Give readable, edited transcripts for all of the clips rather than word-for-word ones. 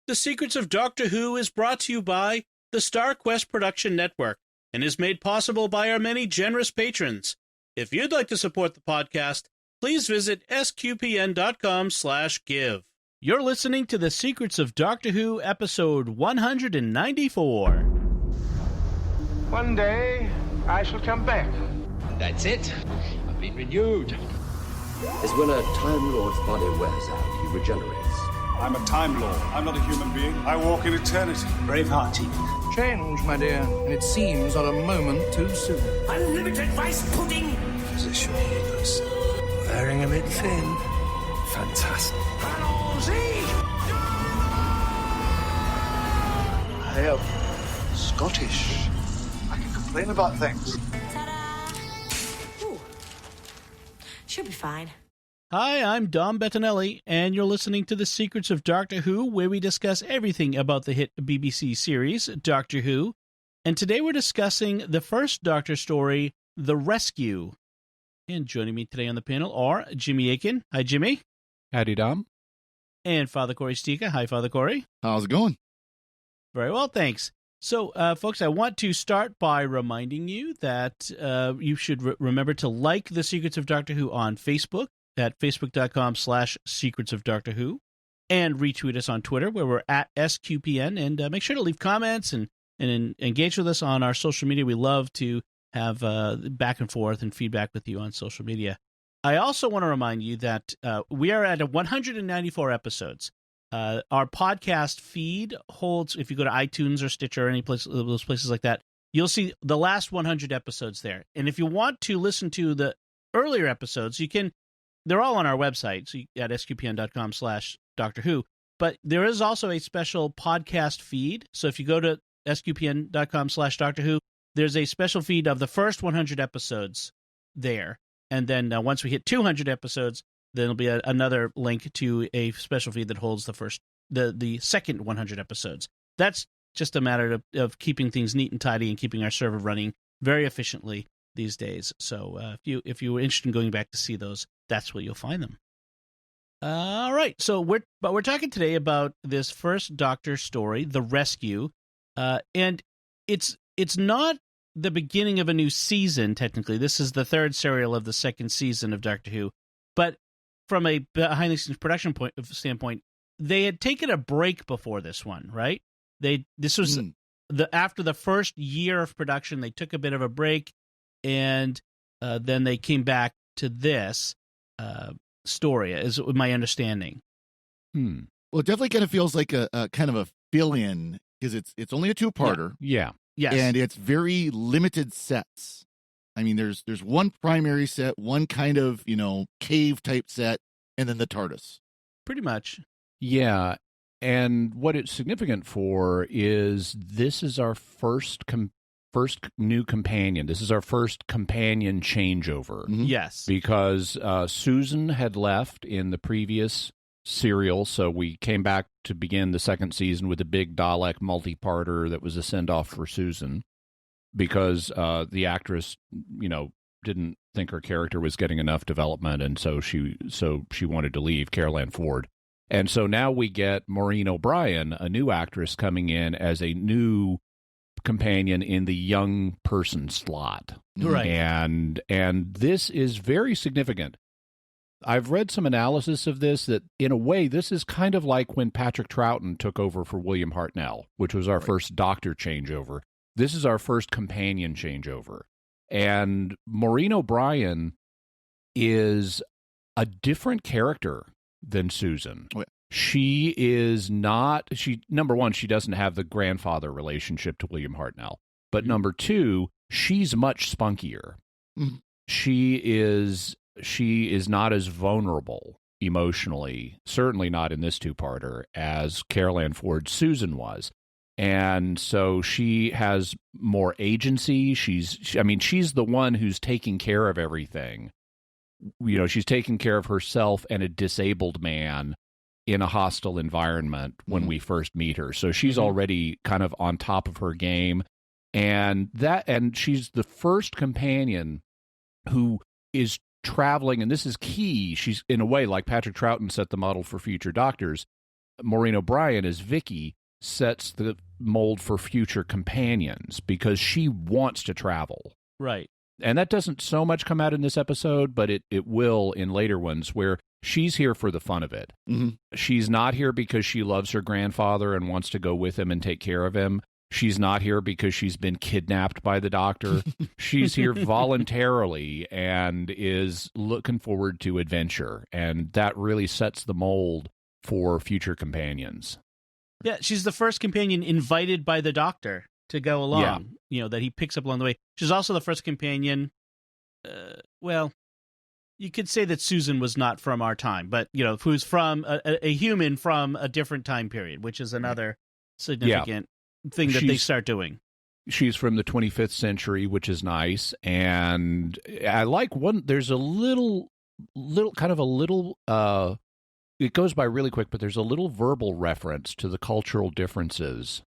The Secrets of Doctor Who is brought to you by the Star Quest Production Network and is made possible by our many generous patrons. If you'd like to support the podcast, please visit sqpn.com/give. You're listening to The Secrets of Doctor Who, episode 194. One day, I shall come back. That's it. I've been renewed. Is when a Time Lord's body wears out, he regenerates. I'm a Time Lord. I'm not a human being. I walk in eternity. Braveheart. Change, my dear, and it seems not a moment too soon. Unlimited rice pudding. Physician healers. Wearing a bit thin. Fantastic. I am Scottish. I can complain about things. Ta-da! Ooh. Should be fine. Hi, I'm Dom Bettinelli, and you're listening to The Secrets of Doctor Who, where we discuss everything about the hit BBC series, Doctor Who. And today we're discussing the first Doctor story, The Rescue. And joining me today on the panel are Jimmy Akin. Hi, Jimmy. Howdy, Dom. And Father Cory Sticha. Hi, Father Cory. How's it going? Very well, thanks. So, folks, I want to start by reminding you that you should remember to like The Secrets of Doctor Who on Facebook at facebook.com/Secrets of Doctor Who, and retweet us on Twitter, where we're at SQPN, and make sure to leave comments and engage with us on our social media. We love to have back and forth and feedback with you on social media. I also want to remind you that we are at 194 episodes. Our podcast feed holds, if you go to iTunes or Stitcher or any place, those places like that, you'll see the last 100 episodes there. And if you want to listen to the earlier episodes, you can. They're all on our website, so at sqpn.com/Doctor Who. But there is also a special podcast feed. So if you go to sqpn.com/Doctor Who, there's a special feed of the first 100 episodes there. And then once we hit 200 episodes, then there'll be another link to a special feed that holds the second 100 episodes. That's just a matter of keeping things neat and tidy and keeping our server running very efficiently these days. So if you were interested in going back to see those, that's where you'll find them. All right. So we're talking today about this first Doctor story, The Rescue, and it's not the beginning of a new season. Technically, this is the third serial of the second season of Doctor Who. But from a behind-the-scenes production standpoint, they had taken a break before this one, right? This was after the first year of production. They took a bit of a break, and then they came back to this story, is my understanding. Well, it definitely kind of feels like a kind of a fill-in, because it's only a two-parter. Yeah. Yes. And it's very limited sets. I mean, there's one primary set, one kind of, cave-type set, and then the TARDIS. Pretty much. Yeah, and what it's significant for is this is our first new companion. This is our first companion changeover. Mm-hmm. Yes. Because Susan had left in the previous serial, so we came back to begin the second season with a big Dalek multi-parter that was a send-off for Susan, because the actress, didn't think her character was getting enough development, and so she wanted to leave, Carol Ann Ford. And so now we get Maureen O'Brien, a new actress, coming in as a new companion in the young person slot. Right. And this is very significant. I've read some analysis of this that, in a way, this is kind of like when Patrick Troughton took over for William Hartnell, which was our first Doctor changeover. This is our first companion changeover. And Maureen O'Brien is a different character than Susan. Oh, yeah. She is not, number one, she doesn't have the grandfather relationship to William Hartnell. But number two, she's much spunkier. Mm-hmm. She is not as vulnerable emotionally, certainly not in this two-parter, as Carol Ann Ford's Susan was. And so she has more agency. She's the one who's taking care of everything. She's taking care of herself and a disabled man in a hostile environment when we first meet her. So she's already kind of on top of her game. And she's the first companion who is traveling, and this is key. She's, in a way, like Patrick Troughton set the model for future Doctors. Maureen O'Brien as Vicki sets the mold for future companions because she wants to travel. Right. And that doesn't so much come out in this episode, but it will in later ones where she's here for the fun of it. Mm-hmm. She's not here because she loves her grandfather and wants to go with him and take care of him. She's not here because she's been kidnapped by the doctor. She's here voluntarily and is looking forward to adventure. And that really sets the mold for future companions. Yeah, she's the first companion invited by the doctor to go along, that he picks up along the way. She's also the first companion. Well, you could say that Susan was not from our time, but, who's from a human from a different time period, which is another significant thing that they start doing. She's from the 25th century, which is nice. And I like there's a little, it goes by really quick, but there's a little verbal reference to the cultural differences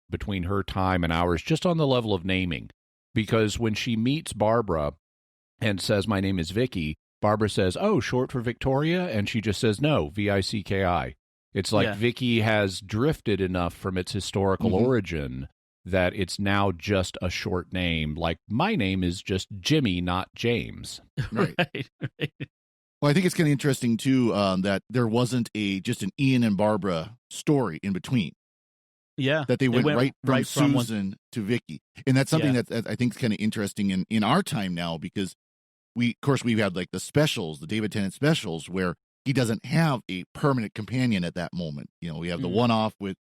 between her time and ours, just on the level of naming. Because when she meets Barbara and says, "My name is Vicki," Barbara says, "Oh, short for Victoria?" And she just says, "No, Vicki." It's like Vicki has drifted enough from its historical origin that it's now just a short name. Like, my name is just Jimmy, not James. Right. Well, I think it's kind of interesting, too, that there wasn't just an Ian and Barbara story in between. Yeah. That they went right from Susan to Vicki. And that's something that I think is kind of interesting in our time now, because we've had like the specials, the David Tennant specials, where he doesn't have a permanent companion at that moment. We have the one-off with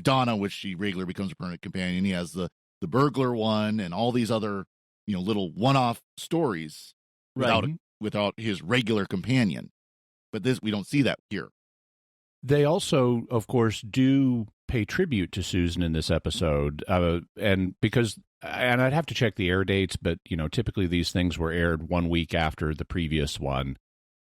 Donna, which she regularly becomes a permanent companion. He has the burglar one and all these other, little one-off stories without his regular companion. But we don't see that here. They also, of course, do pay tribute to Susan in this episode. And I'd have to check the air dates, but, typically these things were aired 1 week after the previous one.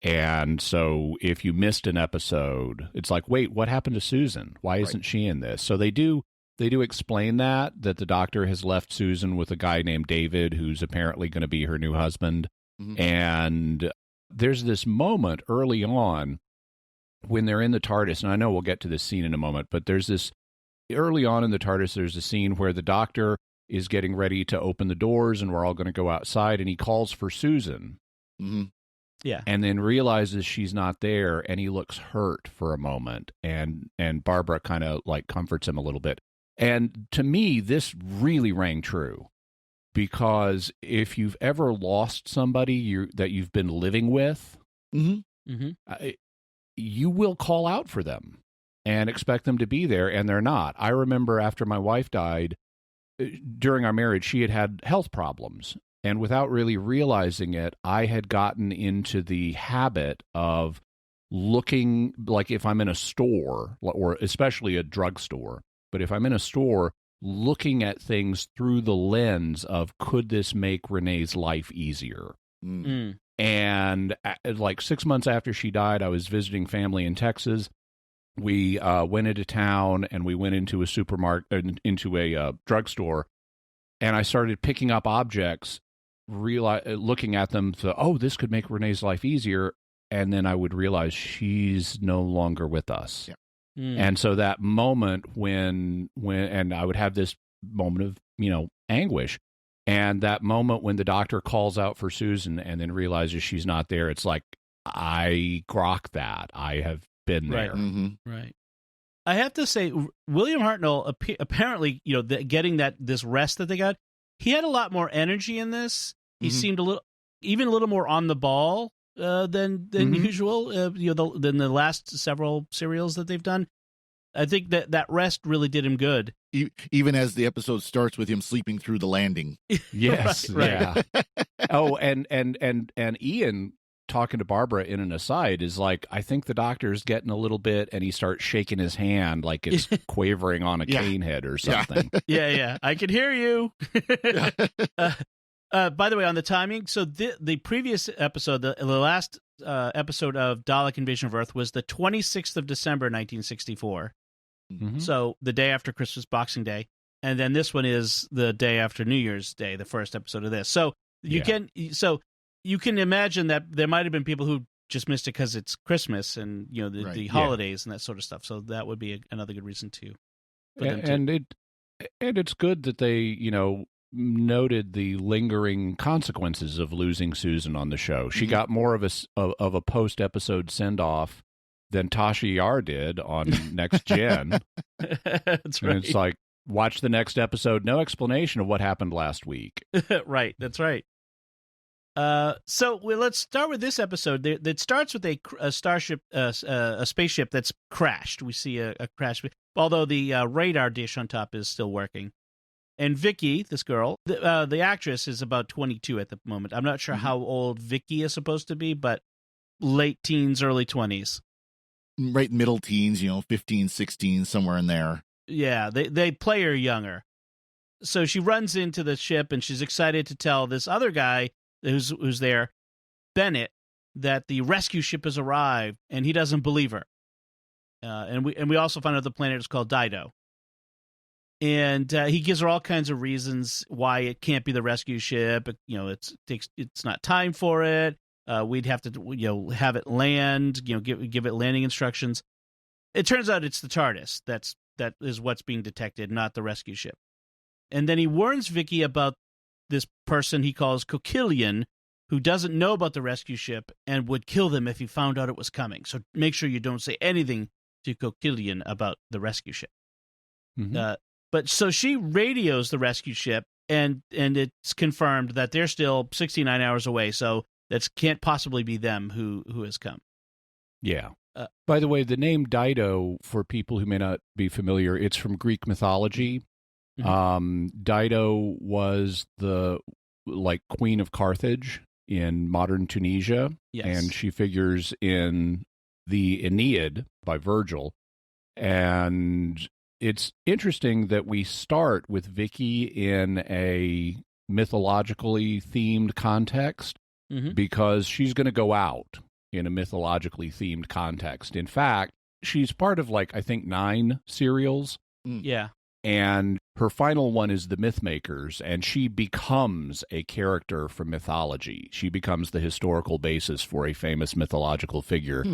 And so if you missed an episode, it's like, wait, what happened to Susan? Why isn't she in this? So they do explain that the doctor has left Susan with a guy named David, who's apparently going to be her new husband. Mm-hmm. And there's this moment early on when they're in the TARDIS, and I know we'll get to this scene in a moment, but early on in the TARDIS, there's a scene where the doctor is getting ready to open the doors and we're all going to go outside, and he calls for Susan. Mm-hmm. Yeah. And then realizes she's not there, and he looks hurt for a moment, and Barbara kind of like comforts him a little bit. And to me, this really rang true, because if you've ever lost somebody that you've been living with, you will call out for them and expect them to be there, and they're not. I remember after my wife died, during our marriage, she had health problems. And without really realizing it, I had gotten into the habit of looking, like if I'm in a store, or especially a drugstore, but if I'm in a store, looking at things through the lens of, could this make Renee's life easier? And like 6 months after she died, I was visiting family in Texas. We went into town and we went into a supermarket, into a drugstore, and I started picking up objects, looking at them, this could make Renee's life easier, and then I would realize she's no longer with us. And so that moment when and I would have this moment of anguish, and that moment when the doctor calls out for Susan and then realizes she's not there, it's like, I grok that. I have been there. Right. I have to say, William Hartnell apparently, getting this rest that they got, he had a lot more energy in this. He seemed a little more on the ball than usual. Than the last several serials that they've done. I think that rest really did him good. Even as the episode starts with him sleeping through the landing. Yes, right. Yeah. Oh, and Ian talking to Barbara in an aside is like, I think the doctor's getting a little bit, and he starts shaking his hand like it's quavering on a cane head or something. Yeah. I can hear you. By the way, on the timing, so the previous episode, the last episode of Dalek Invasion of Earth was the 26th of December, 1964. Mm-hmm. So the day after Christmas, Boxing Day. And then this one is the day after New Year's Day, the first episode of this. So you can imagine that there might have been people who just missed it because it's Christmas and the holidays and that sort of stuff. So that would be another good reason to. And it's good that they noted the lingering consequences of losing Susan on the show. She got more of a post episode send off than Tasha Yar did on Next Gen. That's right. And it's like, watch the next episode. No explanation of what happened last week. Right. That's right. So let's start with this episode. It starts with a starship, a spaceship that's crashed. We see a crash, although the radar dish on top is still working. And Vicki, this girl, the actress is about 22 at the moment. I'm not sure how old Vicki is supposed to be, but late teens, early 20s. Right, middle teens, 15, 16, somewhere in there. Yeah, they play her younger. So she runs into the ship, and she's excited to tell this other guy who's there, Bennett, that the rescue ship has arrived, and he doesn't believe her. And we also find out the planet is called Dido. And he gives her all kinds of reasons why it can't be the rescue ship. It's not time for it. We'd have to have it land. Give it landing instructions. It turns out it's the TARDIS that is what's being detected, not the rescue ship. And then he warns Vicki about this person he calls Coquillion, who doesn't know about the rescue ship and would kill them if he found out it was coming. So make sure you don't say anything to Coquillion about the rescue ship. Mm-hmm. But so she radios the rescue ship, and it's confirmed that they're still 69 hours away. So that can't possibly be them who has come. Yeah. By the way, the name Dido, for people who may not be familiar, it's from Greek mythology. Mm-hmm. Dido was the queen of Carthage in modern Tunisia. Yes. And she figures in the Aeneid by Virgil. And it's interesting that we start with Vicki in a mythologically themed context, because she's going to go out in a mythologically themed context. In fact, she's part of I think 9 serials. Yeah. And her final one is The Mythmakers, and she becomes a character from mythology. She becomes the historical basis for a famous mythological figure.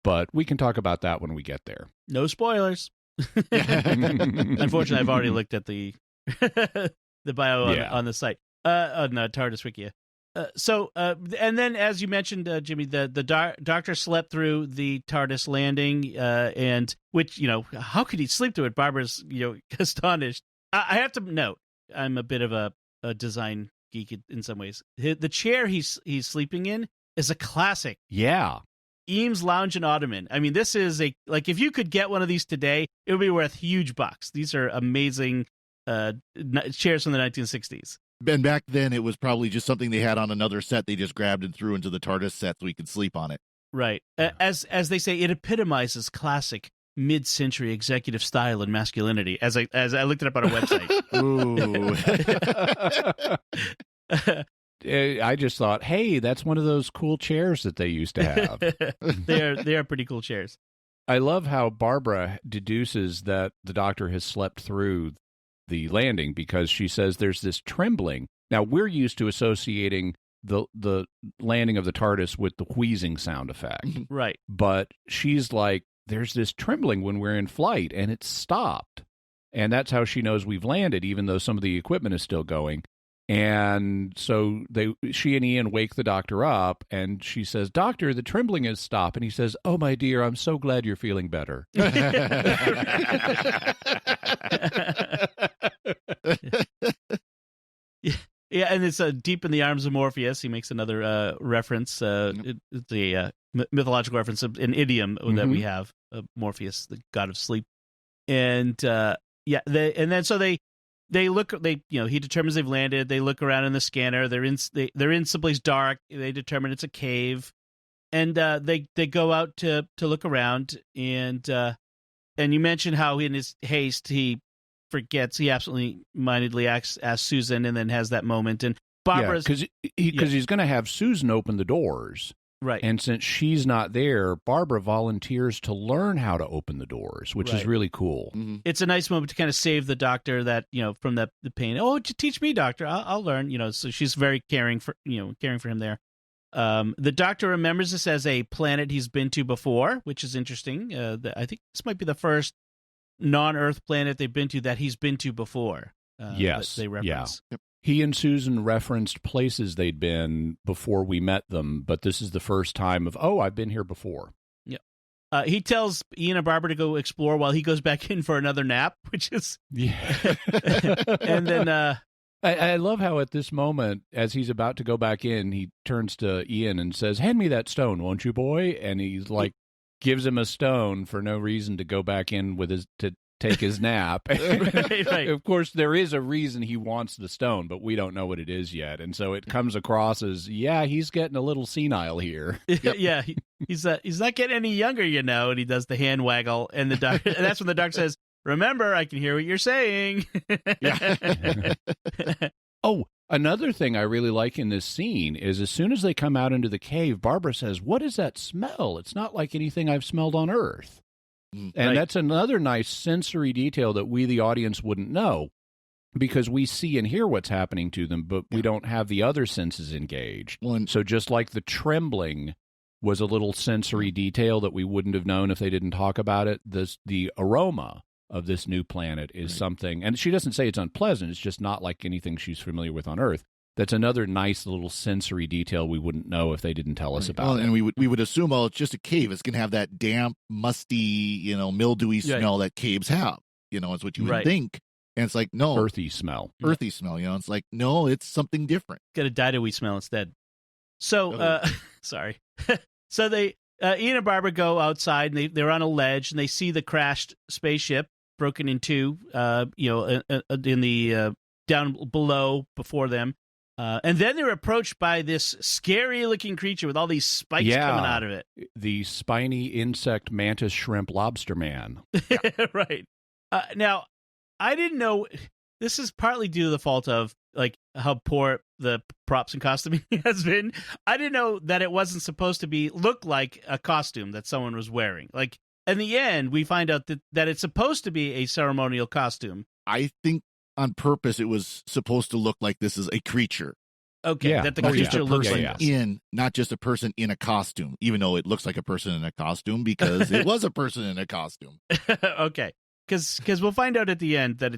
But we can talk about that when we get there. No spoilers. Unfortunately, I've already looked at the bio on the site, on TARDIS Wiki. And then, as you mentioned, Jimmy, the doctor slept through the TARDIS landing, and which, how could he sleep through it? Barbara's, astonished. I have to note, I'm a bit of a design geek in some ways. The chair he's sleeping in is a classic. Yeah. Eames Lounge and Ottoman. I mean, this is if you could get one of these today, it would be worth huge bucks. These are amazing chairs from the 1960s. And back then, it was probably just something they had on another set. They just grabbed and threw into the TARDIS set so we could sleep on it. Right. As they say, it epitomizes classic mid-century executive style and masculinity. As I looked it up on a website. Ooh. I just thought, hey, that's one of those cool chairs that they used to have. They are pretty cool chairs. I love how Barbara deduces that the doctor has slept through the landing because she says there's this trembling. Now, we're used to associating the landing of the TARDIS with the wheezing sound effect. Right. But she's like, there's this trembling when we're in flight, and it's stopped. And that's how she knows we've landed, even though some of the equipment is still going. And so she and Ian wake the doctor up, and she says, "Doctor, the trembling has stopped." And he says, "Oh, my dear, I'm so glad you're feeling better." Yeah, and it's deep in the arms of Morpheus. He makes another reference. It's a mythological reference, an idiom that we have, Morpheus, the god of sleep. And They look. He determines they've landed. They look around in the scanner. They're in someplace dark. They determine it's a cave, and they go out to look around. And you mentioned how in his haste he forgets. He absently-mindedly asks Susan, and then has that moment. And Barbara's because he's going to have Susan open the doors. Right. And since she's not there, Barbara volunteers to learn how to open the doors, which is really cool. Mm-hmm. It's a nice moment to kind of save the doctor from the pain. Oh, teach me, doctor. I'll learn. So she's very caring for him there. The Doctor remembers this as a planet he's been to before, which is interesting. I think this might be the first non-Earth planet they've been to that he's been to before. Yes, they reference. Yeah. He and Susan referenced places they'd been before we met them, but this is the first time of, I've been here before. Yeah. He tells Ian and Barbara to go explore while he goes back in for another nap, which is... Yeah. And then... I love how at this moment, as he's about to go back in, he turns to Ian and says, "Hand me that stone, won't you, boy?" And he's like, gives him a stone for no reason to go back in to take his nap. Right. Of course, there is a reason he wants the stone, but we don't know what it is yet. And so it comes across as, he's getting a little senile here. Yep. Yeah, he's not getting any younger, and he does the hand waggle, and and that's when the Doctor says, "Remember, I can hear what you're saying." Yeah. Oh, another thing I really like in this scene is as soon as they come out into the cave, Barbara says, "What is that smell? It's not like anything I've smelled on Earth." And that's another nice sensory detail that we, the audience, wouldn't know because we see and hear what's happening to them, but we don't have the other senses engaged. So just like the trembling was a little sensory detail that we wouldn't have known if they didn't talk about it, the aroma of this new planet is something, and she doesn't say it's unpleasant, it's just not like anything she's familiar with on Earth. That's another nice little sensory detail we wouldn't know if they didn't tell us about it. And we would assume, it's just a cave. It's going to have that damp, musty, mildewy smell that caves have. It's what you would think. And it's like, no. Earthy smell. Earthy smell, It's like, no, it's something different. Got a dido-y smell instead. So, sorry. So they, Ian and Barbara go outside, and they're on a ledge, and they see the crashed spaceship broken in two, in the down below before them. And then they're approached by this scary-looking creature with all these spikes coming out of it. The spiny insect mantis shrimp lobster man. Right. Now, I didn't know... This is partly due to the fault of how poor the props and costuming has been. I didn't know that it wasn't supposed to look like a costume that someone was wearing. In the end, we find out that it's supposed to be a ceremonial costume. I think on purpose it was supposed to look like this is a creature. Okay, that the creature looks like this. Not just a person in a costume, even though it looks like a person in a costume because it was a person in a costume. Okay, because we'll find out at the end that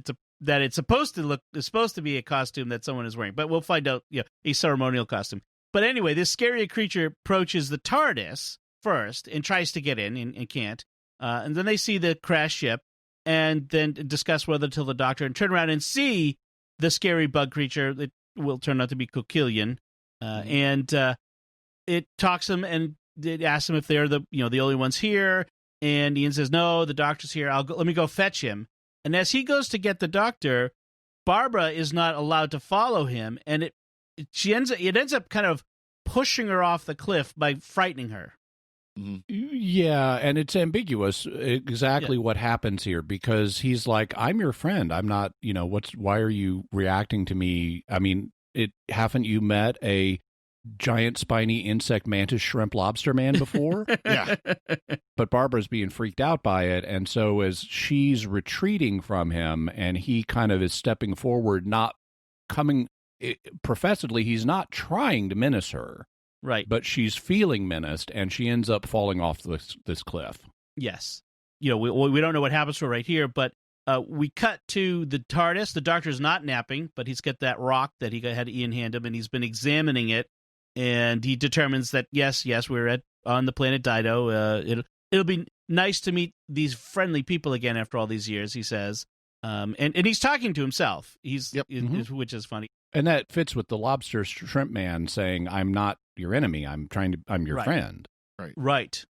it's supposed to be a costume that someone is wearing, but we'll find out a ceremonial costume. But anyway, this scary creature approaches the TARDIS first and tries to get in and can't. And then they see the crash ship and then discuss whether to tell the Doctor and turn around and see the scary bug creature that will turn out to be Kokilian. And it talks them and it asks them if they're the only ones here. And Ian says, "No, the Doctor's here. Let me go fetch him." And as he goes to get the Doctor, Barbara is not allowed to follow him. And it ends up kind of pushing her off the cliff by frightening her. Mm-hmm. Yeah, and it's ambiguous exactly what happens here because he's like, "I'm your friend. I'm not, why are you reacting to me? I mean, haven't you met a giant spiny insect mantis shrimp lobster man before?" Yeah. But Barbara's being freaked out by it, and so as she's retreating from him and he kind of is stepping forward, not coming professedly, he's not trying to menace her. Right. But she's feeling menaced, and she ends up falling off this cliff. Yes. We don't know what happens to her right here, but we cut to the TARDIS. The Doctor's not napping, but he's got that rock that he had Ian hand him, and he's been examining it, and he determines that, yes, we're on the planet Dido. It'll be nice to meet these friendly people again after all these years, he says. And he's talking to himself, which is funny. And that fits with the lobster shrimp man saying, "I'm not your enemy. I'm your friend." Right.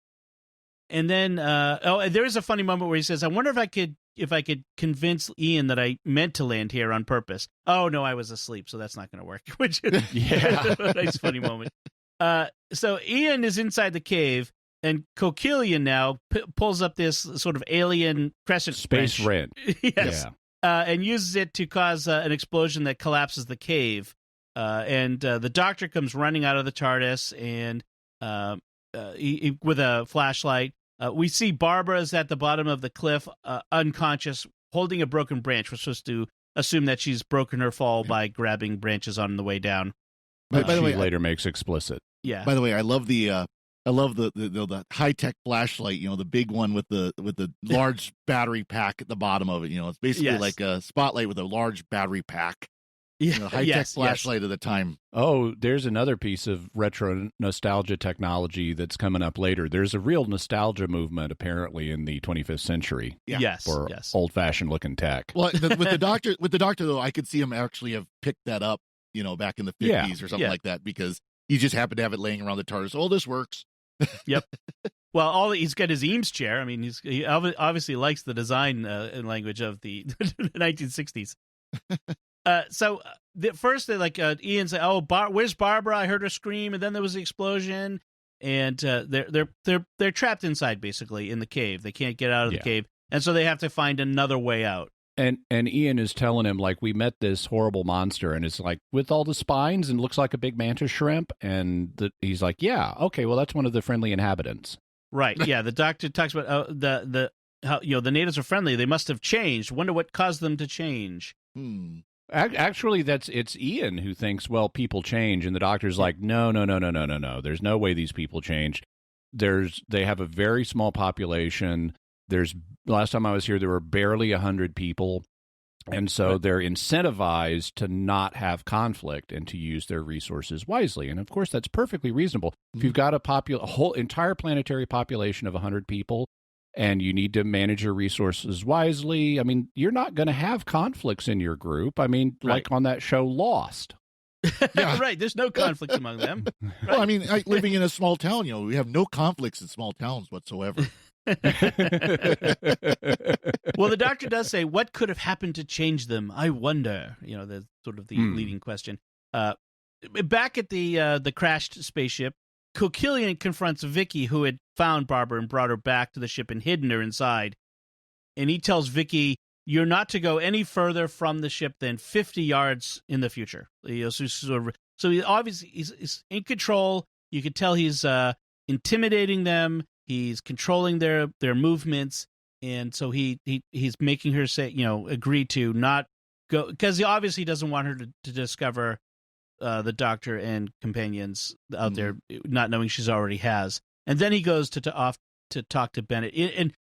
And then, there is a funny moment where he says, "I wonder if I could convince Ian that I meant to land here on purpose." "Oh no, I was asleep, so that's not going to work." Which is a nice funny moment. So Ian is inside the cave, and Kokilian now pulls up this sort of alien crescent space wrench. Yes. Yeah. And uses it to cause an explosion that collapses the cave. And the Doctor comes running out of the TARDIS and with a flashlight. We see Barbara's at the bottom of the cliff, unconscious, holding a broken branch. We're supposed to assume that she's broken her fall by grabbing branches on the way down. By the way, later makes explicit. Yeah. By the way, I love the high tech flashlight. The big one with the large battery pack at the bottom of it. It's basically like a spotlight with a large battery pack. Yeah, high tech flashlight of the time. Oh, there's another piece of retro nostalgia technology that's coming up later. There's a real nostalgia movement apparently in the 25th century. Yes, for old fashioned looking tech. Well, with the doctor though, I could see him actually have picked that up, back in the 50s or something like that, because he just happened to have it laying around the TARDIS. Oh, this works. Yep. Well, he's got his Eames chair. I mean, he obviously likes the design and language of the 1960s. So first, Ian said, "Oh, where's Barbara? I heard her scream," and then there was the explosion, and they're trapped inside basically in the cave. They can't get out of the cave, and so they have to find another way out. And Ian is telling him, like, we met this horrible monster, and it's like with all the spines and looks like a big mantis shrimp, and he's like, yeah, okay, well that's one of the friendly inhabitants. Right. Yeah. The doctor talks about how the natives are friendly. They must have changed. Wonder what caused them to change. Actually, it's Ian who thinks, well, people change, and the doctor's like, no. There's no way these people change. They have a very small population. Last time I was here, there were barely 100 people, and so they're incentivized to not have conflict and to use their resources wisely. And of course, that's perfectly reasonable. If you've got a whole entire planetary population of 100 people, and you need to manage your resources wisely, I mean, you're not going to have conflicts in your group. I mean, like on that show Lost. Yeah. Right. There's no conflict among them. Right. Well, I mean, living in a small town, we have no conflicts in small towns whatsoever. Well, the doctor does say, what could have happened to change them? I wonder. That's sort of the leading question. Back at the crashed spaceship, Coquillion confronts Vicki, who had found Barbara and brought her back to the ship and hidden her inside. And he tells Vicki, you're not to go any further from the ship than 50 yards in the future. So he obviously he's in control. You could tell he's intimidating them. He's controlling their movements. And so he's making her say, agree to not go, because he obviously doesn't want her to discover the doctor and companions out there, not knowing she's already has. And then he goes off to talk to Bennett. And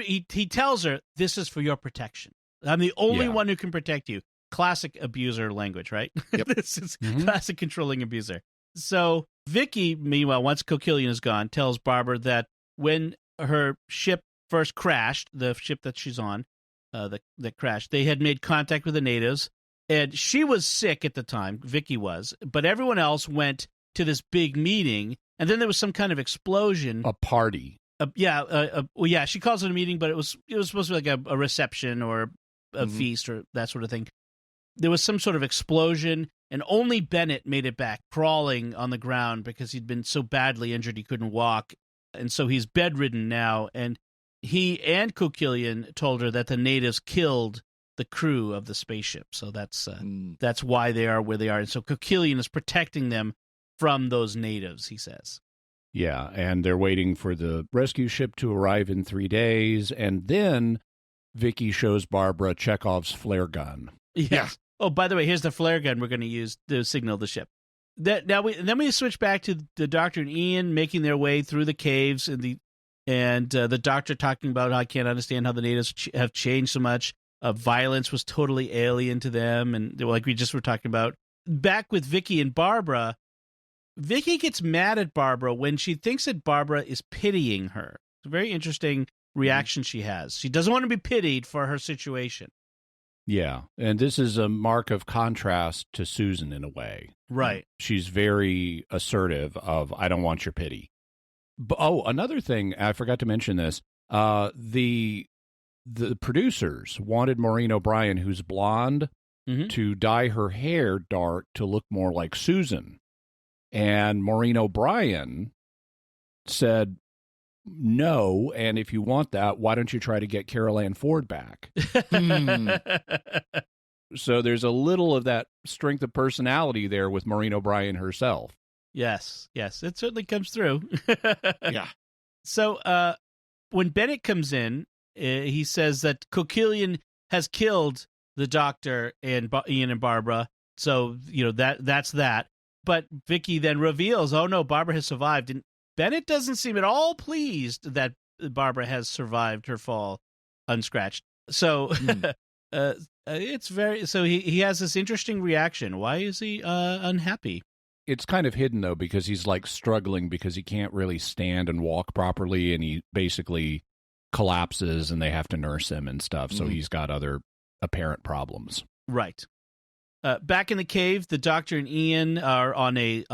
he tells her, this is for your protection. I'm the only one who can protect you. Classic abuser language, right? Yep. This is classic controlling abuser. So Vicki, meanwhile, once Coquillion is gone, tells Barbara that when her ship first crashed, the ship that she's on, that crashed, they had made contact with the natives. And she was sick at the time, Vicki was, but everyone else went to this big meeting, and then there was some kind of explosion. A party. She calls it a meeting, but it was supposed to be like a reception or a feast or that sort of thing. There was some sort of explosion, and only Bennett made it back, crawling on the ground because he'd been so badly injured he couldn't walk, and so he's bedridden now. And he and Coquillion told her that the natives killed the crew of the spaceship, so that's why they are where they are. And so Coquillion is protecting them from those natives, he says. Yeah, and they're waiting for the rescue ship to arrive in 3 days, and then Vicki shows Barbara Chekhov's flare gun. Yeah. Oh, by the way, here's the flare gun we're going to use to signal the ship. Then we switch back to the Doctor and Ian making their way through the caves, and the Doctor talking about how I can't understand how the natives have changed so much. Violence was totally alien to them, and like we just were talking about. Back with Vicki and Barbara, Vicki gets mad at Barbara when she thinks that Barbara is pitying her. It's a very interesting reaction she has. She doesn't want to be pitied for her situation. Yeah, and this is a mark of contrast to Susan in a way. Right. She's very assertive of, I don't want your pity. Another thing, I forgot to mention this, the producers wanted Maureen O'Brien, who's blonde, to dye her hair dark to look more like Susan. And Maureen O'Brien said, no, and if you want that, why don't you try to get Carol Ann Ford back? So there's a little of that strength of personality there with Maureen O'Brien herself. Yes, it certainly comes through. Yeah. So when Bennett comes in, he says that Coquillion has killed the Doctor and Ian and Barbara. So, that's that. But Vicki then reveals, oh no, Barbara has survived. And Bennett doesn't seem at all pleased that Barbara has survived her fall unscratched. So it's very, so he has this interesting reaction. Why is he unhappy? It's kind of hidden, though, because he's like struggling because he can't really stand and walk properly, and he basically collapses and they have to nurse him and stuff. So he's got other apparent problems. Right. Back in the cave, the Doctor and Ian are on a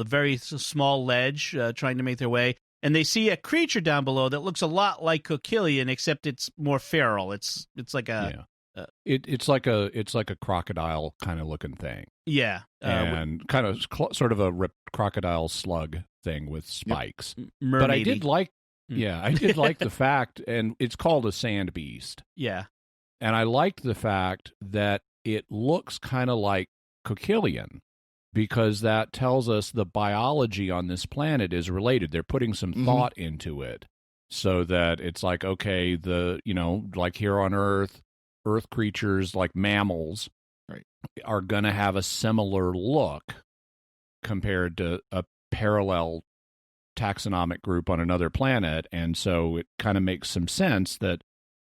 very small ledge trying to make their way, and they see a creature down below that looks a lot like Coquillion, except it's more feral. It's like a it's like a crocodile kind of looking thing. Yeah, and kind of sort of a crocodile slug thing with spikes. Mermaidy. But I did like, I did like the fact, and it's called a sand beast. Yeah, and I liked the fact that it looks kind of like Coquillion, because that tells us the biology on this planet is related. They're putting some thought into it so that it's like, okay, like here on Earth creatures like mammals are going to have a similar look compared to a parallel taxonomic group on another planet. And so it kind of makes some sense that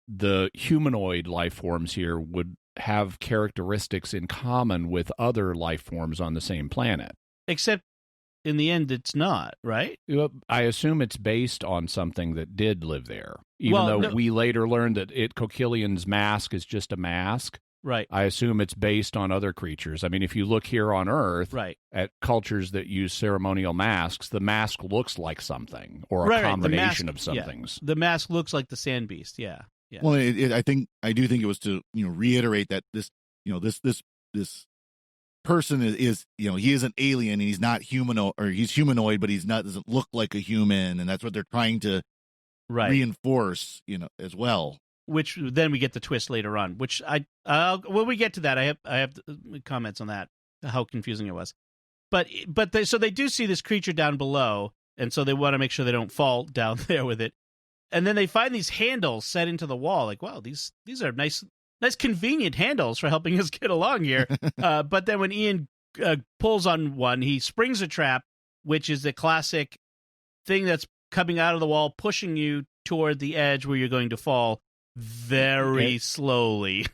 the humanoid life forms here would have characteristics in common with other life forms on the same planet. Except in the end, it's not, right? I assume it's based on something that did live there, even though we later learned that Coquillion's mask is just a mask. Right. I assume it's based on other creatures. I mean, if you look here on Earth at cultures that use ceremonial masks, the mask looks like something or a combination of some things. The mask looks like the sand beast. Yeah. Yeah. Well, I do think it was to reiterate that this person is he is an alien and he's not humanoid, or he's humanoid but doesn't look like a human, and that's what they're trying to reinforce as well. Which then we get the twist later on. Which when we get to that, I have comments on that, how confusing it was. But so they do see this creature down below, and so they want to make sure they don't fall down there with it. And then they find these handles set into the wall. Like, wow, these are nice convenient handles for helping us get along here. But then when Ian pulls on one, he springs a trap, which is the classic thing that's coming out of the wall, pushing you toward the edge where you're going to fall very slowly.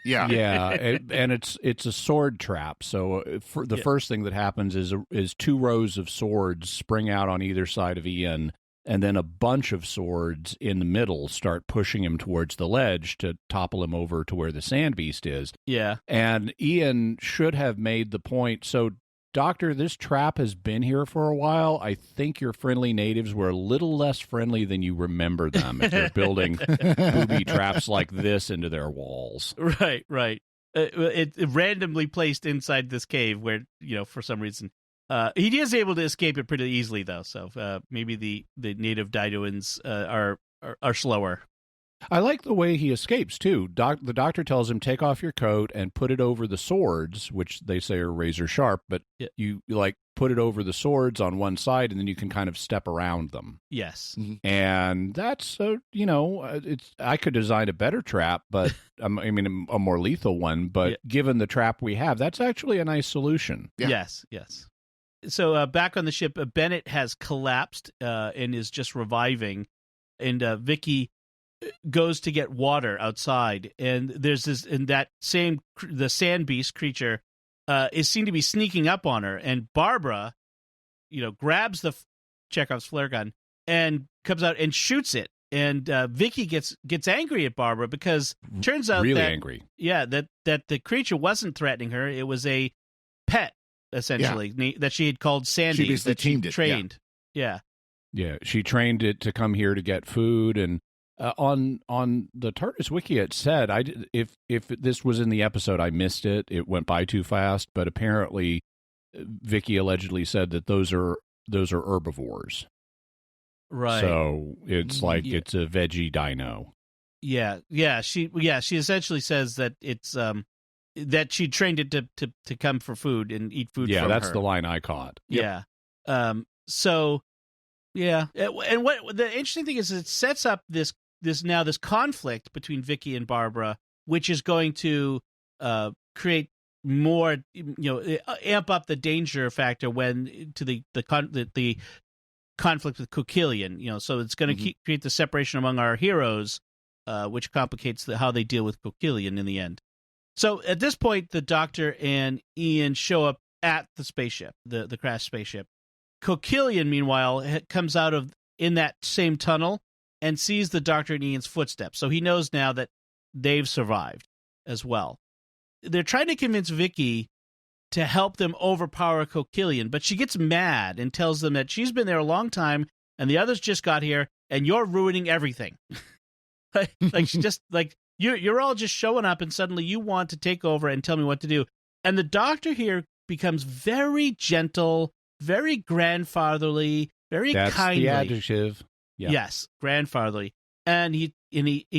Yeah, and it's a sword trap. So the first thing that happens is two rows of swords spring out on either side of Ian, and then a bunch of swords in the middle start pushing him towards the ledge to topple him over to where the sand beast is. Yeah. And Ian should have made the point, so, Doctor, this trap has been here for a while. I think your friendly natives were a little less friendly than you remember them if they're building booby traps like this into their walls. Right. It randomly placed inside this cave where, for some reason... he is able to escape it pretty easily, though. So maybe the native Didoans are slower. I like the way he escapes too. The doctor tells him, "Take off your coat and put it over the swords," which they say are razor sharp. But you put it over the swords on one side, and then you can kind of step around them. Yes, and that's I could design a better trap, but a more lethal one. But given the trap we have, that's actually a nice solution. Yeah. Yes. So back on the ship, Bennett has collapsed and is just reviving, and Vicki goes to get water outside, and there's the sand beast creature is seen to be sneaking up on her, and Barbara, grabs the Chekhov's flare gun and comes out and shoots it, and Vicki gets angry at Barbara because it turns out angry. Yeah, that the creature wasn't threatening her; it was a pet. Essentially, that she had called Sandy. She basically trained. Yeah, she trained it to come here to get food. And on the TARDIS wiki, it said, if this was in the episode, I missed it. It went by too fast. But apparently, Vicki allegedly said that those are herbivores. Right. So it's like it's a veggie dino. Yeah. She essentially says that it's that she trained it to come for food and eat food. Yeah, from that's her. the line I caught. Yeah. So, yeah, and what the interesting thing is, it sets up this conflict between Vicki and Barbara, which is going to create more, amp up the danger factor when to the conflict with Coquillion. So it's going to create the separation among our heroes, which complicates how they deal with Coquillion in the end. So at this point, the Doctor and Ian show up at the spaceship, the crashed spaceship. Coquillion, meanwhile, comes out of in that same tunnel and sees the Doctor and Ian's footsteps. So he knows now that they've survived as well. They're trying to convince Vicki to help them overpower Coquillion, but she gets mad and tells them that she's been there a long time and the others just got here and you're ruining everything. Like she just like you're all just showing up and suddenly you want to take over and tell me what to do. And the Doctor here becomes very gentle, very grandfatherly, very kindly. That's the adjective. Yeah. Yes, grandfatherly. And he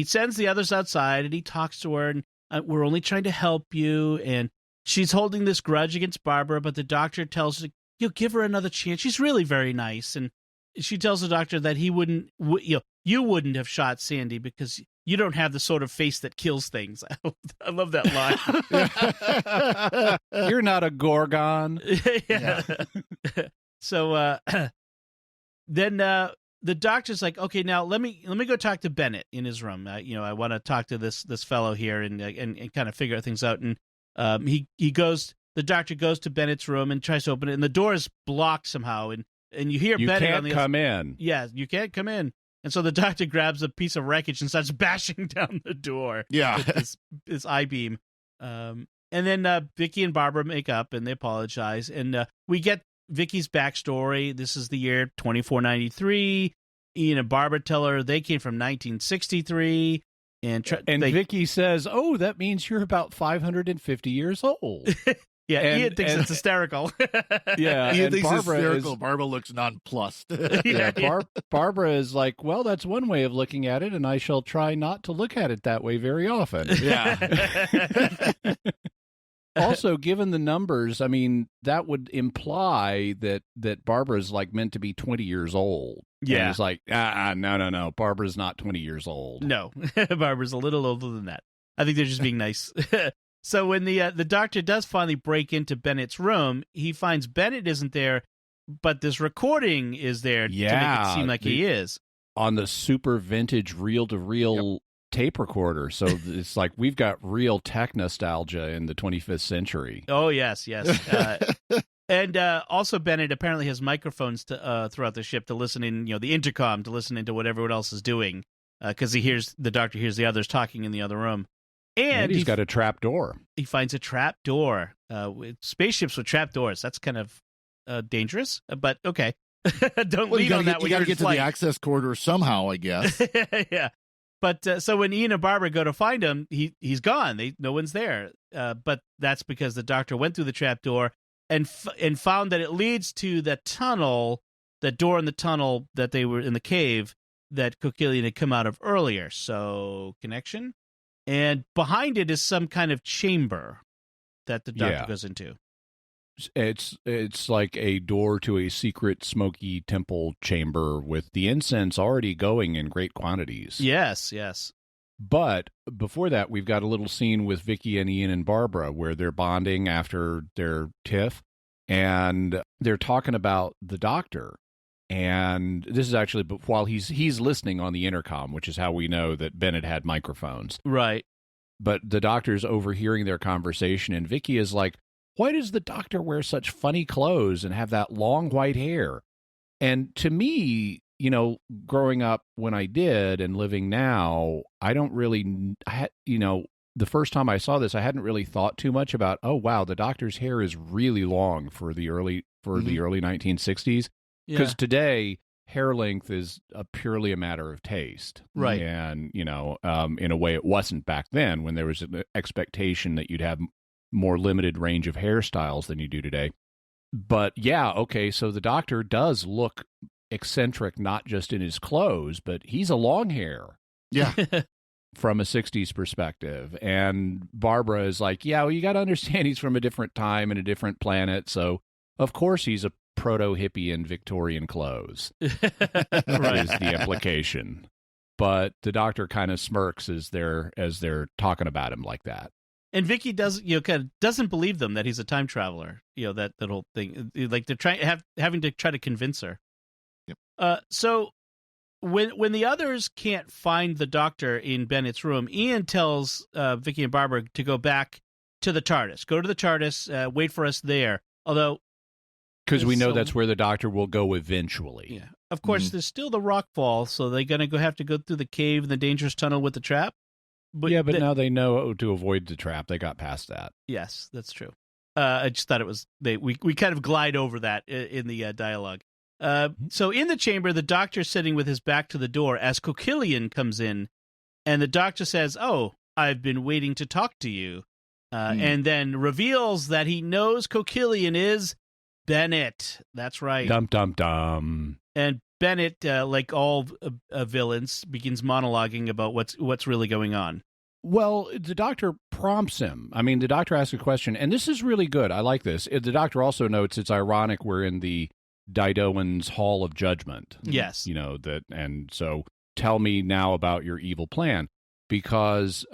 sends the others outside and he talks to her and we're only trying to help you. And she's holding this grudge against Barbara, but the Doctor tells her, you'll give her another chance. She's really very nice. And she tells the Doctor that you wouldn't have shot Sandy because you don't have the sort of face that kills things. I love that line. You're not a Gorgon. Yeah. So then the Doctor's like, okay, now let me go talk to Bennett in his room. I want to talk to this fellow here and kind of figure things out. And the Doctor goes to Bennett's room and tries to open it, and the door is blocked somehow. And you hear Bennett on the can't come in. Yeah, you can't come in. And so the Doctor grabs a piece of wreckage and starts bashing down the door. Yeah, with this I-beam. And then Vicki and Barbara make up and they apologize. And we get Vicki's backstory. This is the year 2493. Ian and Barbara tell her they came from 1963. And Vicki says, "Oh, that means you're about 550 years old." Yeah, Ian thinks it's hysterical. Yeah, Ian and thinks it's Barbara hysterical. Barbara looks nonplussed. Barbara is like, well, that's one way of looking at it, and I shall try not to look at it that way very often. Yeah. Also, given the numbers, I mean, that would imply that Barbara's like meant to be 20 years old. Yeah. And it's like, no. Barbara's not 20 years old. No, Barbara's a little older than that. I think they're just being nice. So when the Doctor does finally break into Bennett's room, he finds Bennett isn't there, but this recording is there to make it seem like he is. On the super vintage reel-to-reel tape recorder. So it's like we've got real tech nostalgia in the 25th century. Oh, yes. And also Bennett apparently has microphones throughout the ship to listen in, the intercom to listen into what everyone else is doing, because the Doctor hears the others talking in the other room. And he's got a trap door. He finds a trap door. Spaceships with trap doors. That's kind of dangerous, but okay. Don't lean on that when you're in flight. You got to get to the access corridor somehow, I guess. Yeah. But so when Ian and Barbara go to find him, he's gone. No one's there. But that's because the Doctor went through the trap door and found that it leads to the tunnel, the door in the tunnel that they were in the cave that Coquillion had come out of earlier. So connection. And behind it is some kind of chamber that the Doctor goes into. It's like a door to a secret smoky temple chamber with the incense already going in great quantities. Yes. But before that, we've got a little scene with Vicki and Ian and Barbara where they're bonding after their tiff, and they're talking about the Doctor. And this is actually while he's listening on the intercom, which is how we know that Bennett had microphones. Right. But the Doctor's overhearing their conversation, and Vicki is like, why does the Doctor wear such funny clothes and have that long white hair? And to me, growing up when I did and living now, I don't really, the first time I saw this, I hadn't really thought too much about, oh, wow, the Doctor's hair is really long for the early 1960s. Because today, hair length is purely a matter of taste. Right. And, in a way it wasn't back then when there was an expectation that you'd have more limited range of hairstyles than you do today. But yeah, okay, so the Doctor does look eccentric, not just in his clothes, but he's a long hair. Yeah. From a 60s perspective. And Barbara is like, yeah, well, you got to understand he's from a different time and a different planet. So, of course, he's a proto-hippie in Victorian clothes. Right. Is the implication. But the Doctor kind of smirks as they're talking about him like that. And Vicki doesn't believe them that he's a time traveler. That whole thing. Like they're having to try to convince her. Yep. So when the others can't find the doctor in Bennett's room, Ian tells Vicki and Barbara to go back to the TARDIS. Go to the TARDIS. Wait for us there. Although, because we know that's where the doctor will go eventually. Yeah. Of course, there's still the rock fall, so they're going to have to go through the cave and the dangerous tunnel with the trap. But now they know to avoid the trap. They got past that. Yes, that's true. I just thought it was we kind of glide over that in the dialogue. So in the chamber, the doctor's sitting with his back to the door as Coquillion comes in, and the doctor says, "Oh, I've been waiting to talk to you," and then reveals that he knows Coquillion is Bennett. That's right. Dum dum dum. And Bennett, like all villains, begins monologuing about what's really going on. Well, the doctor prompts him. I mean, the doctor asks a question, and this is really good. I like this. The doctor also notes it's ironic we're in the Didoan's Hall of Judgment. Yes. And so tell me now about your evil plan, because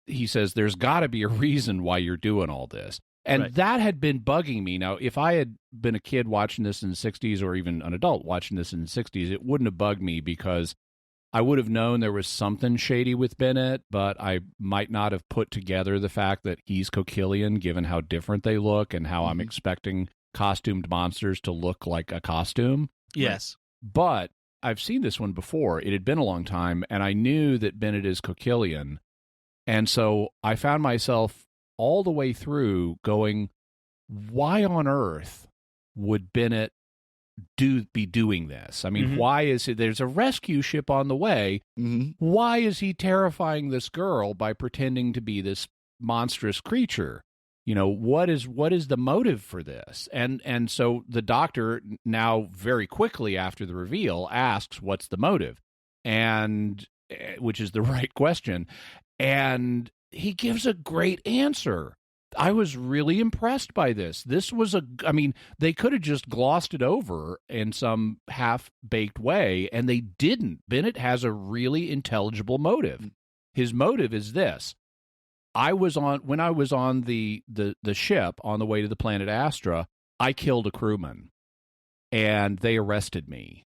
he says there's got to be a reason why you're doing all this. And that had been bugging me. Now, if I had been a kid watching this in the 60s, or even an adult watching this in the 60s, it wouldn't have bugged me, because I would have known there was something shady with Bennett, but I might not have put together the fact that he's Coquillion, given how different they look and how I'm expecting costumed monsters to look like a costume. Yes. But I've seen this one before. It had been a long time, and I knew that Bennett is Coquillion. And so I found myself all the way through going, why on earth would Bennett be doing this? I mean, why is it? There's a rescue ship on the way. Why is he terrifying this girl by pretending to be this monstrous creature? What is the motive for this? And so the doctor now, very quickly after the reveal, asks, what's the motive? And which is the right question. And he gives a great answer. I was really impressed by this. This was they could have just glossed it over in some half-baked way, and they didn't. Bennett has a really intelligible motive. His motive is this. When I was on the ship on the way to the planet Astra, I killed a crewman, and they arrested me.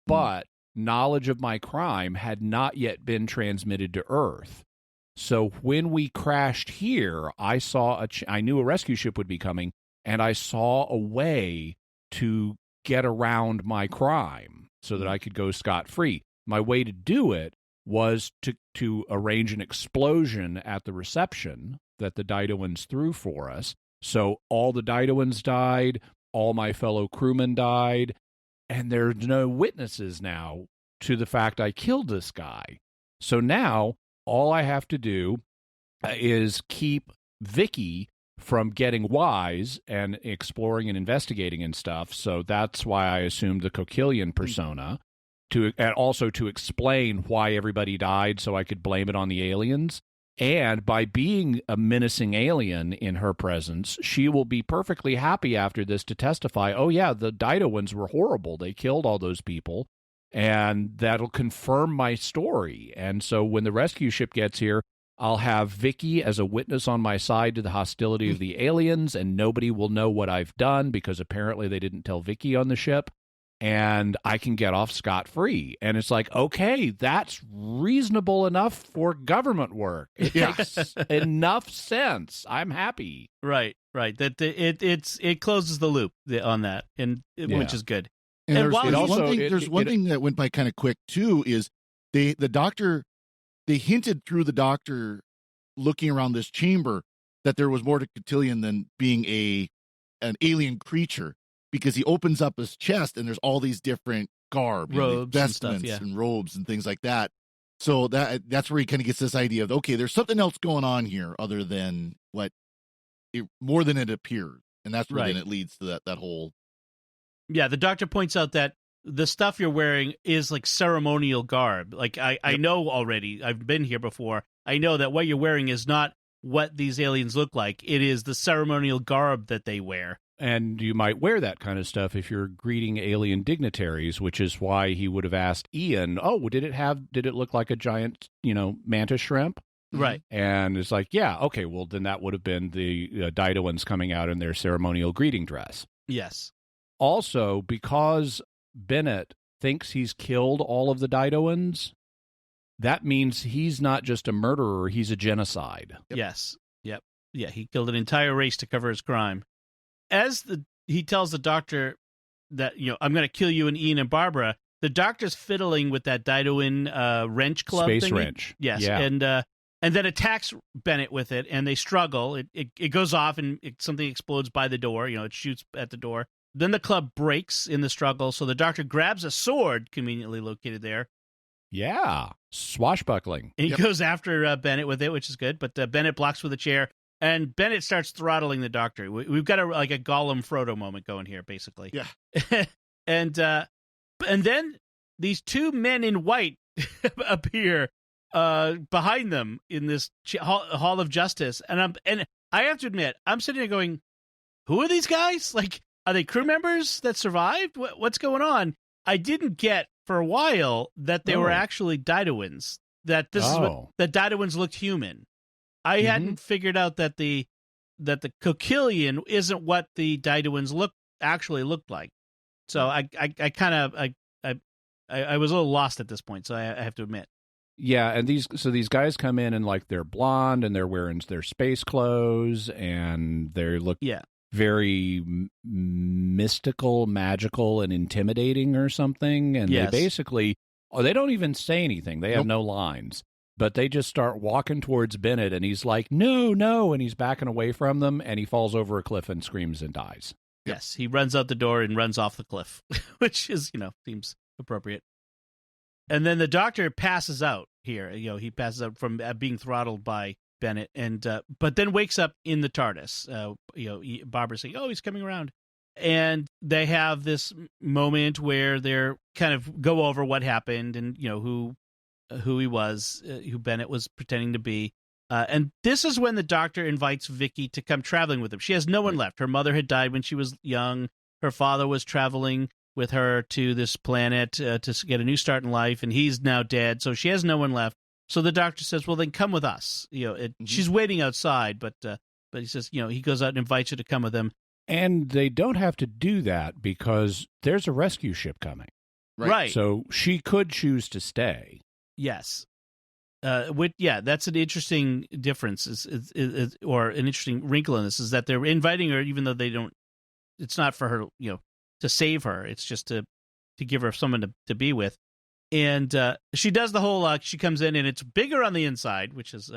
But knowledge of my crime had not yet been transmitted to Earth. So when we crashed here, I knew a rescue ship would be coming, and I saw a way to get around my crime so that I could go scot-free. My way to do it was to arrange an explosion at the reception that the Didoans threw for us. So all the Didoans died, all my fellow crewmen died, and there's no witnesses now to the fact I killed this guy. So now all I have to do is keep Vicki from getting wise and exploring and investigating and stuff. So that's why I assumed the Coquillion persona, and also to explain why everybody died so I could blame it on the aliens. And by being a menacing alien in her presence, she will be perfectly happy after this to testify, oh yeah, the Didoans were horrible. They killed all those people. And that'll confirm my story. And so when the rescue ship gets here, I'll have Vicki as a witness on my side to the hostility of the aliens, and nobody will know what I've done because apparently they didn't tell Vicki on the ship, and I can get off scot-free. And it's like, okay, that's reasonable enough for government work. It makes enough sense. I'm happy. Right. That it closes the loop on that, which is good. And there's one thing that went by kind of quick too, is they hinted through the doctor looking around this chamber that there was more to Cotillion than being an alien creature, because he opens up his chest and there's all these different robes, vestments, and robes and things like that. So that's where he kind of gets this idea of, okay, there's something else going on here other than more than it appears, and that's where then it leads to that whole. Yeah, the doctor points out that the stuff you're wearing is like ceremonial garb. Like I know already, I've been here before. I know that what you're wearing is not what these aliens look like. It is the ceremonial garb that they wear. And you might wear that kind of stuff if you're greeting alien dignitaries, which is why he would have asked Ian, oh, did it look like a giant, mantis shrimp? Right. And it's like, yeah, okay, well, then that would have been the Didoans coming out in their ceremonial greeting dress. Yes. Also, because Bennett thinks he's killed all of the Didoans, that means he's not just a murderer, he's a genocide. Yes. Yep. Yeah, he killed an entire race to cover his crime. He tells the doctor that, I'm going to kill you and Ian and Barbara, the doctor's fiddling with that Didoan wrench club Space thingy. wrench. Yes. Yeah. And then attacks Bennett with it, and they struggle. It goes off, and something explodes by the door. It shoots at the door. Then the club breaks in the struggle, so the doctor grabs a sword conveniently located there. Yeah, swashbuckling. And he goes after Bennett with it, which is good, but Bennett blocks with a chair, and Bennett starts throttling the doctor. We've got a Gollum Frodo moment going here, basically. Yeah. And then these two men in white appear behind them in this Hall of Justice, and I have to admit, I'm sitting there going, "Who are these guys? Like, are they crew members that survived? What's going on?" I didn't get for a while that they were actually Didoans. That this is what that Didoans looked human. I hadn't figured out that the Coquillion isn't what the Didoans actually looked like. So I kind of I was a little lost at this point. So I have to admit. Yeah, and these guys come in and they're blonde and they're wearing their space clothes and they look very mystical, magical, and intimidating or something. And they basically, they don't even say anything. They have no lines, but they just start walking towards Bennett and he's like, no, and he's backing away from them and he falls over a cliff and screams and dies. Yes, he runs out the door and runs off the cliff, which is, seems appropriate. And then the doctor passes out here. He passes out from being throttled by Bennett, and but then wakes up in the TARDIS. Barbara's saying, "Oh, he's coming around," and they have this moment where they're kind of go over what happened and who he was, who Bennett was pretending to be. And this is when the doctor invites Vicki to come traveling with him. She has no one left. Her mother had died when she was young. Her father was traveling with her to this planet to get a new start in life, and he's now dead, so she has no one left. So the doctor says, well, then come with us. She's waiting outside, but he says, he goes out and invites her to come with him. And they don't have to do that because there's a rescue ship coming. Right. So she could choose to stay. Yes. That's an interesting difference, or an interesting wrinkle in this, is that they're inviting her even though they don't. It's not for her, to save her. It's just to give her someone to be with. And she does the whole, she comes in and it's bigger on the inside, which is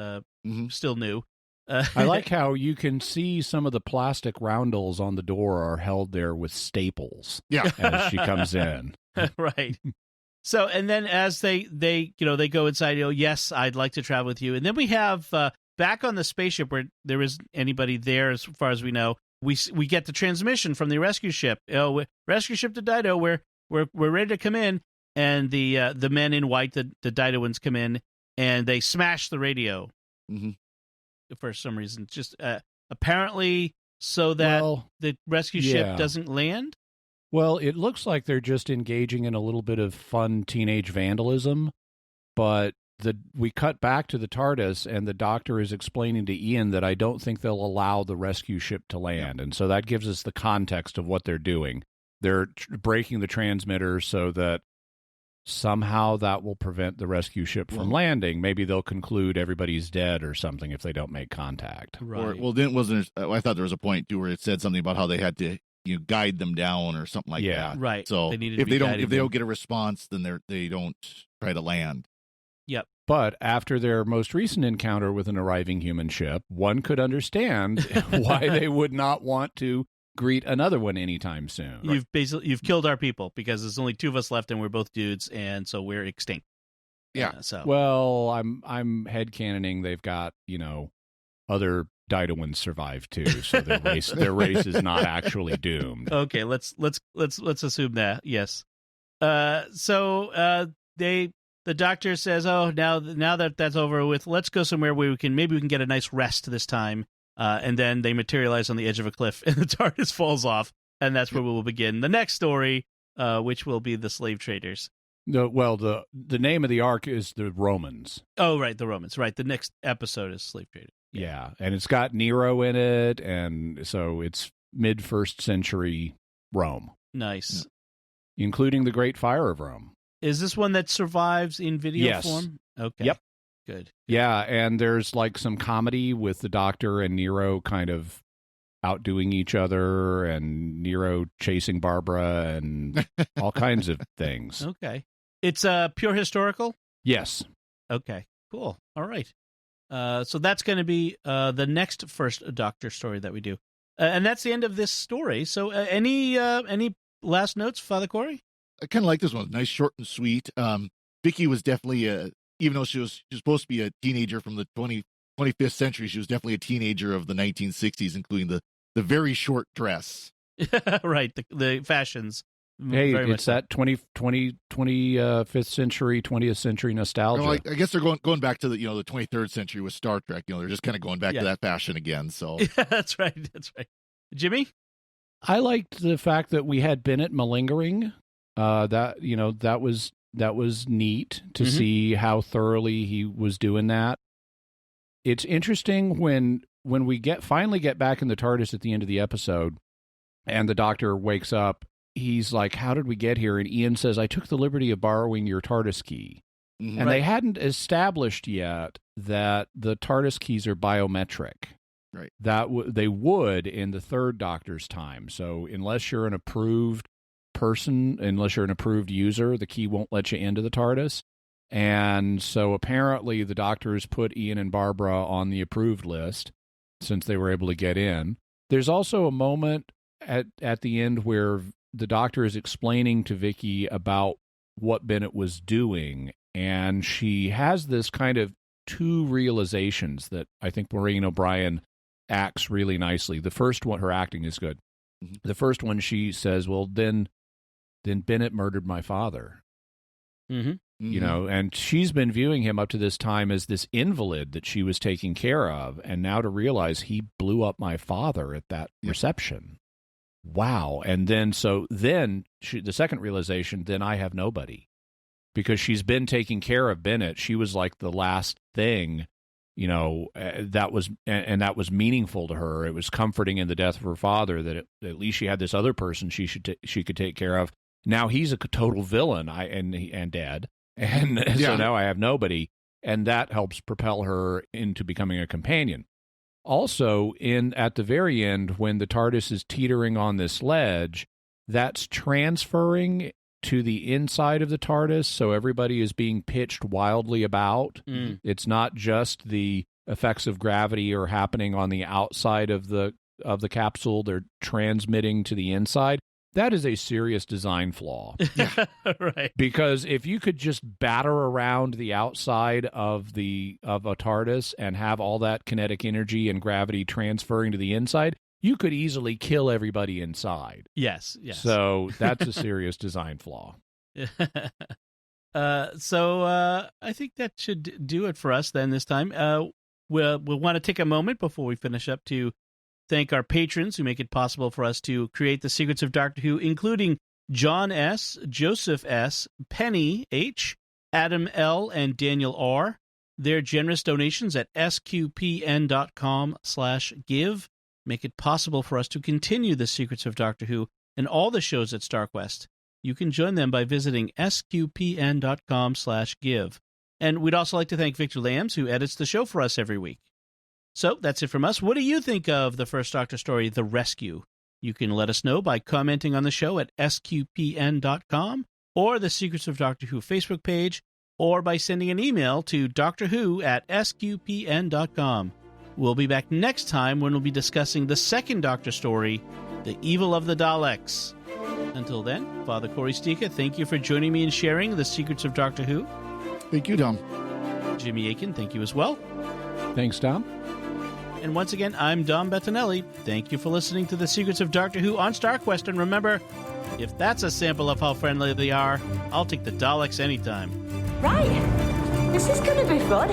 still new. I like how you can see some of the plastic roundels on the door are held there with staples. Yeah. As she comes in. Right. So, and then as they go inside, yes, I'd like to travel with you. And then we have back on the spaceship where there isn't anybody there as far as we know. We get the transmission from the rescue ship. Rescue ship to Dido. We're ready to come in, and the men in white, the Didoans, come in and they smash the radio for some reason. Just apparently so that the rescue ship doesn't land. Well, it looks like they're just engaging in a little bit of fun teenage vandalism, but we cut back to the TARDIS, and the doctor is explaining to Ian that I don't think they'll allow the rescue ship to land. And so that gives us the context of what they're doing. They're breaking the transmitter so that somehow that will prevent the rescue ship from landing. Maybe they'll conclude everybody's dead or something if they don't make contact. Right. I thought there was a point too where it said something about how they had to guide them down or something like that. Right. So if they don't get a response, then they don't try to land. Yep. But after their most recent encounter with an arriving human ship, one could understand why they would not want to greet another one anytime soon. You've killed our people because there's only two of us left and we're both dudes, and so we're extinct. Yeah. Well, I'm headcanoning they've got, other Didoans survive too, so their race is not actually doomed. Okay, let's assume that. Yes. The doctor says, "Oh, now that that's over with, let's go somewhere where we can get a nice rest this time." And then they materialize on the edge of a cliff, and the TARDIS falls off, and that's where we will begin the next story, which will be the slave traders. The name of the arc is the Romans. Oh, right, the Romans. Right, the next episode is slave trading. Yeah, and it's got Nero in it, and so it's mid-1st century Rome. Nice. Including the Great Fire of Rome. Is this one that survives in video form? Okay. Yep. Good. Yeah, and there's like some comedy with the Doctor and Nero kind of outdoing each other, and Nero chasing Barbara, and all kinds of things. Okay. It's pure historical? Yes. Okay, cool. All right. So that's going to be the next First Doctor story that we do. And that's the end of this story. So any last notes, Father Cory? I kind of like this one. Nice, short and sweet. Vicki was definitely, even though she was supposed to be a teenager from the 25th century, she was definitely a teenager of the 1960s, including the very short dress. Right, the fashions. Hey, it's that 25th century, 20th century nostalgia. Well, I guess they're going back to the 23rd century with Star Trek. They're just kind of going back to that fashion again. So that's right. Jimmy, I liked the fact that we had Bennett malingering. That was neat to see how thoroughly he was doing that. It's interesting when we finally get back in the TARDIS at the end of the episode, and the Doctor wakes up. He's like, "How did we get here?" And Ian says, "I took the liberty of borrowing your TARDIS key." Mm-hmm. And they hadn't established yet that the TARDIS keys are biometric. Right. That they would in the third Doctor's time. So unless you're an approved person, unless you're an approved user, the key won't let you into the TARDIS. And so apparently the Doctors put Ian and Barbara on the approved list since they were able to get in. There's also a moment at the end where the Doctor is explaining to Vicki about what Bennett was doing, and she has this kind of two realizations that I think Maureen O'Brien acts really nicely. The first one, her acting is good. Mm-hmm. The first one, she says, "Well, then Bennett murdered my father." Mm-hmm. And she's been viewing him up to this time as this invalid that she was taking care of, and now to realize he blew up my father at that reception. Wow. And then the second realization, then I have nobody, because she's been taking care of Bennett. She was like the last thing, that was meaningful to her. It was comforting in the death of her father that at least she had this other person she could take care of. Now he's a total villain and dead. And so now I have nobody. And that helps propel her into becoming a companion. Also, at the very end, when the TARDIS is teetering on this ledge, that's transferring to the inside of the TARDIS, so everybody is being pitched wildly about. It's not just the effects of gravity are happening on the outside of the capsule; they're transmitting to the inside. That is a serious design flaw. Right. Because if you could just batter around the outside of a TARDIS and have all that kinetic energy and gravity transferring to the inside, you could easily kill everybody inside. Yes. So that's a serious design flaw. So I think that should do it for us then this time. We'll want to take a moment before we finish up to thank our patrons who make it possible for us to create the Secrets of Doctor Who, including John S., Joseph S., Penny H., Adam L., and Daniel R. Their generous donations at sqpn.com/give make it possible for us to continue the Secrets of Doctor Who and all the shows at StarQuest. You can join them by visiting sqpn.com/give. And we'd also like to thank Victor Lambs, who edits the show for us every week. So that's it from us. What do you think of the First Doctor story, The Rescue? You can let us know by commenting on the show at sqpn.com or the Secrets of Doctor Who Facebook page, or by sending an email to drwho@sqpn.com. We'll be back next time when we'll be discussing the second Doctor story, The Evil of the Daleks. Until then, Father Cory Sticha, thank you for joining me and sharing the Secrets of Doctor Who. Thank you, Dom. Jimmy Akin, thank you as well. Thanks, Dom. And once again, I'm Dom Bettinelli. Thank you for listening to The Secrets of Doctor Who on StarQuest. And remember, if that's a sample of how friendly they are, I'll take the Daleks anytime. Right. This is going to be fun.